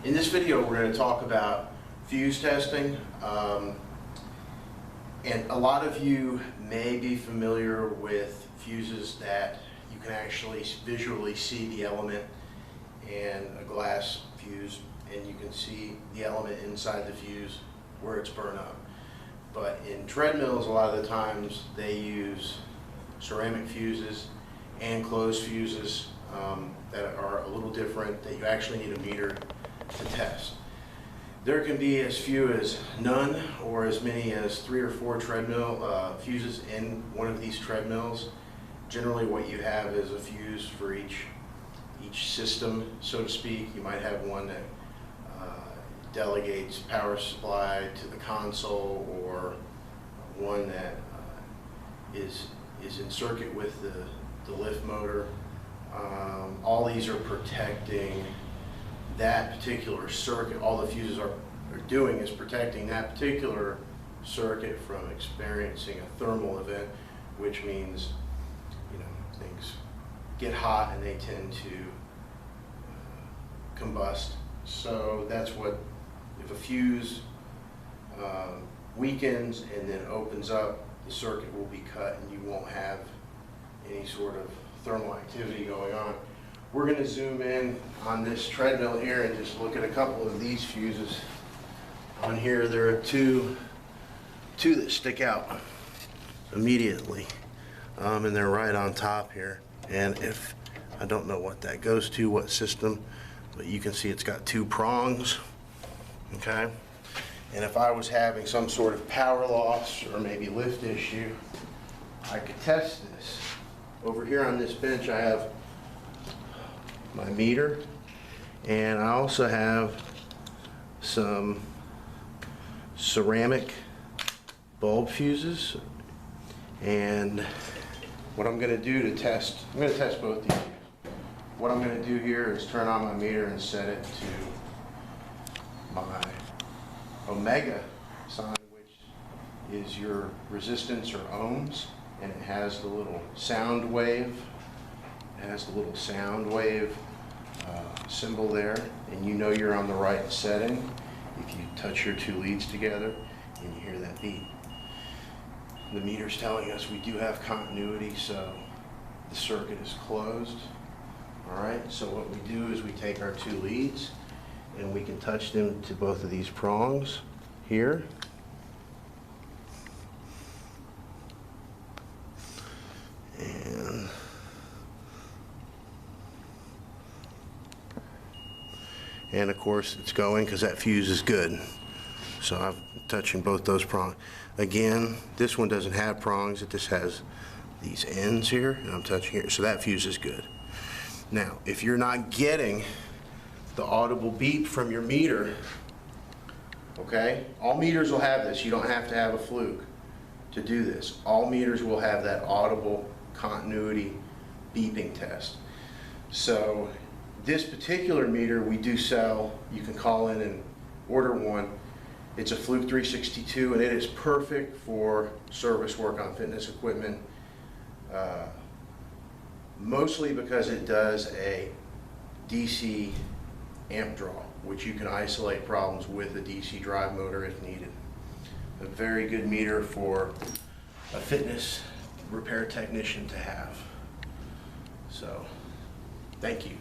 In this video, we're going to talk about fuse testing. And a lot of you may be familiar with fuses that you can actually visually see the element in a glass fuse, and you can see the element inside the fuse where it's burned up. But in treadmills, a lot of the times they use ceramic fuses and closed fuses that are a little different, that you actually need a meter to test. There can be as few as none or as many as 3 or 4 treadmill fuses in one of these treadmills. Generally what you have is a fuse for each system, so to speak. You might have one that delegates power supply to the console, or one that is in circuit with the lift motor. All these are protecting that particular circuit. All the fuses are doing is protecting that particular circuit from experiencing a thermal event, which means, you know, things get hot and they tend to combust. So that's what, if a fuse weakens and then opens up, the circuit will be cut and you won't have any sort of thermal activity going on. We're going to zoom in on this treadmill here and just look at a couple of these fuses. On here there are two that stick out immediately, and they're right on top here. And if I don't know what that goes to, what system, but you can see it's got 2 prongs. Okay, and if I was having some sort of power loss or maybe lift issue, I could test this. Over here on this bench I have my meter, and I also have some ceramic bulb fuses. And what I'm going to do to test, I'm going to test both these. What I'm going to do here is turn on my meter and set it to my omega sign, which is your resistance or ohms, and it has the little sound wave. It has the little sound wave symbol there, and you know you're on the right setting if you touch your 2 leads together and you hear that beat. The meter's telling us we do have continuity, so the circuit is closed. All right, so what we do is we take our 2 leads and we can touch them to both of these prongs here. And of course it's going because that fuse is good. So I'm touching both those prongs. Again, this one doesn't have prongs, it just has these ends here, and I'm touching here, so that fuse is good. Now, if you're not getting the audible beep from your meter, okay, all meters will have this. You don't have to have a fluke to do this. All meters will have that audible continuity beeping test. So this particular meter we do sell. You can call in and order one. It's a Fluke 362, and it is perfect for service work on fitness equipment, mostly because it does a DC amp draw, which you can isolate problems with a DC drive motor if needed. A very good meter for a fitness repair technician to have. So, thank you.